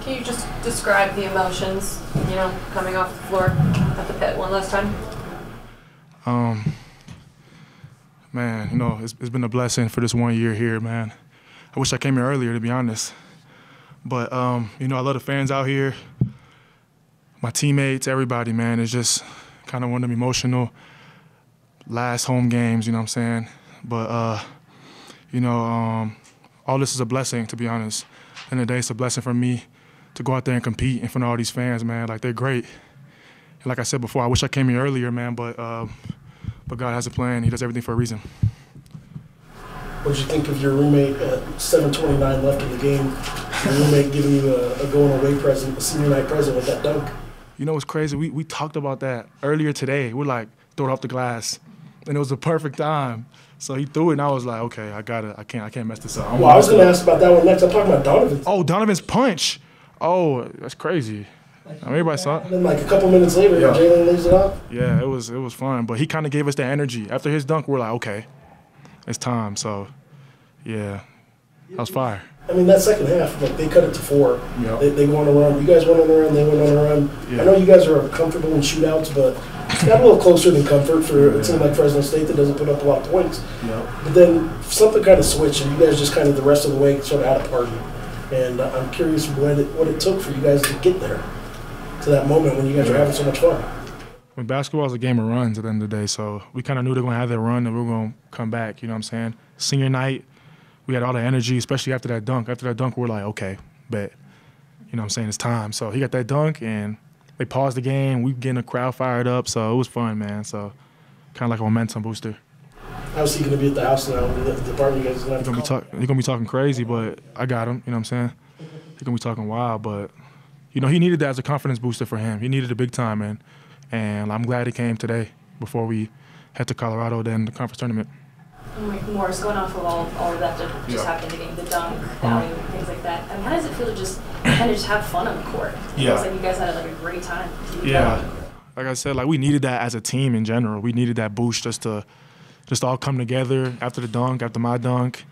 Can you just describe the emotions, coming off the floor at the pit one last time? Man, it's been a blessing for this 1 year here, man. I wish I came here earlier, to be honest. But, I love the fans out here, my teammates, everybody, man. It's just kind of one of them emotional last home games, you know what I'm saying? But, all this is a blessing, to be honest. In the day, it's a blessing for me to go out there and compete in front of all these fans, man. Like, they're great. And like I said before, I wish I came here earlier, man, but God has a plan. He does everything for a reason. What did you think of your roommate at 7:29 left in the game? Your roommate giving you a going-away present, a senior night present with that dunk? You know what's crazy? We talked about that earlier today. We're like, throw it off the glass. And it was the perfect time. So he threw it, and I was like, okay, I can't mess this up. Well, I was going to ask about that one next. I'm talking about Donovan's. Oh, Donovan's punch. Oh, that's crazy. Everybody saw it. And then, like, a couple minutes later, Jalen leaves it off. Yeah, it was fun. But he kind of gave us that energy. After his dunk, we're like, okay, it's time. So, yeah, that was fire. I mean, that second half, like, they cut it to 4. Yep. They go on a run. You guys went on a run. They went on a run. Yeah. I know you guys are comfortable in shootouts, but it's got a little closer than comfort for a team like Fresno State that doesn't put up a lot of points. Yep. But then something kind of switched, and you guys just kind of the rest of the way sort of had a party. And I'm curious what it took for you guys to get there, to that moment when you guys were having so much fun. When basketball is a game of runs at the end of the day, so we kind of knew they were going to have their run and we were going to come back, you know what I'm saying? Senior night, we had all the energy, especially after that dunk. After that dunk, we're like, okay, bet. You know what I'm saying? It's time. So he got that dunk, and they paused the game. We getting the crowd fired up, so it was fun, man. So kind of like a momentum booster. How's he going to be at the house now? The apartment you guys going to have to He's going to be talking crazy, but I got him, you know what I'm saying? He's going to be talking wild, but, he needed that as a confidence booster for him. He needed it big time, man. And I'm glad he came today before we head to Colorado, then the conference tournament. Morris, going off of all of that that just happened in the game, the dunk, things like that. I mean, how does it feel to just kind of just have fun on the court? It feels like you guys had like a great time. Like I said, like we needed that as a team in general. We needed that boost just to all come together after the dunk, after my dunk,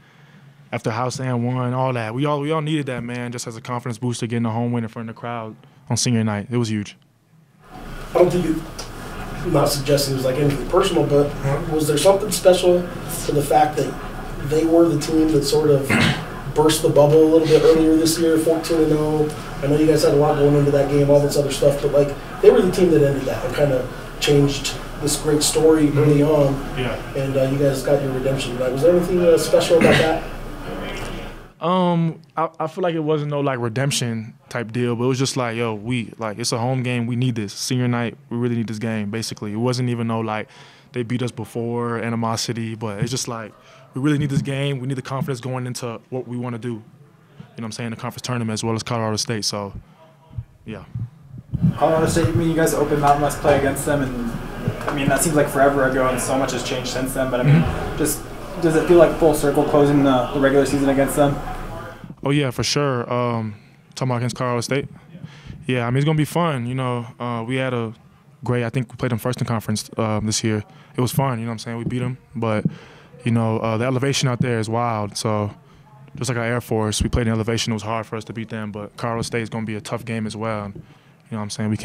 after House and one, all that. We all needed that, man, just as a confidence booster, getting a home win in front of the crowd on senior night. It was huge. I don't think I'm not suggesting it was like anything personal, but was there something special for the fact that they were the team that sort of burst the bubble a little bit earlier this year, 14-0? I know you guys had a lot going into that game, all this other stuff, but like they were the team that ended that and kind of changed this great story early on. Yeah. And you guys got your redemption tonight. Was there anything special about that? I feel like it wasn't no like redemption type deal, but it was just like, yo, it's a home game. We need this. Senior night, we really need this game, basically. It wasn't even no like they beat us before, animosity, but it's just like we really need this game. We need the confidence going into what we want to do. You know what I'm saying? The conference tournament as well as Colorado State. So, yeah. Colorado State, you guys opened Mountain West play against them, and that seems like forever ago, and so much has changed since then. But just does it feel like full circle closing the regular season against them? Oh yeah, for sure. Talking about against Colorado State. Yeah, it's gonna be fun. We had a great. I think we played them first in conference this year. It was fun. You know what I'm saying? We beat them, but the elevation out there is wild. So just like our Air Force, we played in elevation. It was hard for us to beat them, but Colorado State is gonna be a tough game as well. And, you know what I'm saying? We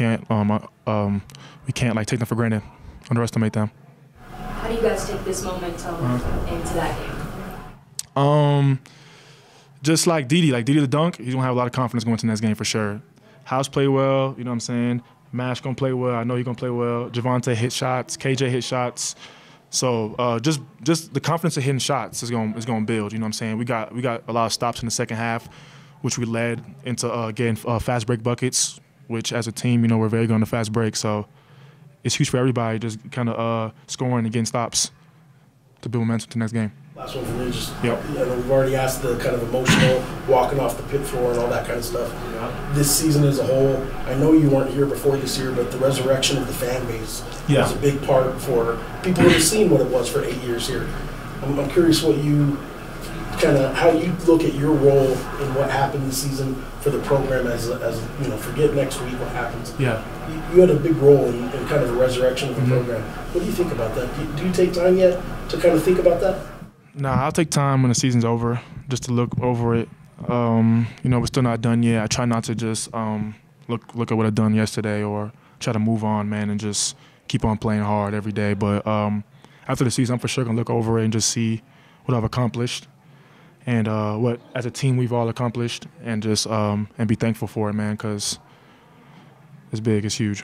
can't like take them for granted, underestimate them. How do you guys take this momentum into that game? Just like Didi the dunk, he's going to have a lot of confidence going into the next game for sure. House play well, you know what I'm saying? Mash going to play well. I know he's going to play well. Javante hit shots. KJ hit shots. So just the confidence of hitting shots is going to build, you know what I'm saying? We got a lot of stops in the second half, which we led into getting fast break buckets, which as a team, we're very good on the fast break. So it's huge for everybody, just kind of scoring and getting stops to build momentum to the next game. Last one for me, we've already asked the kind of emotional walking off the pit floor and all that kind of stuff. Yeah. This season as a whole, I know you weren't here before this year, but the resurrection of the fan base was a big part for people who have seen what it was for 8 years here. I'm curious what how you look at your role in what happened this season for the program as forget next week what happens. Yeah. You had a big role in kind of the resurrection of the program. What do you think about that? Do you take time yet to kind of think about that? Nah, I'll take time when the season's over just to look over it You know, we're still not done yet. I try not to just look at what I've done yesterday or try to move on, man, and just keep on playing hard every day. But after the season, I'm for sure going to look over it and just see what I've accomplished and what, as a team, we've all accomplished, and just and be thankful for it, man, because it's big, it's huge.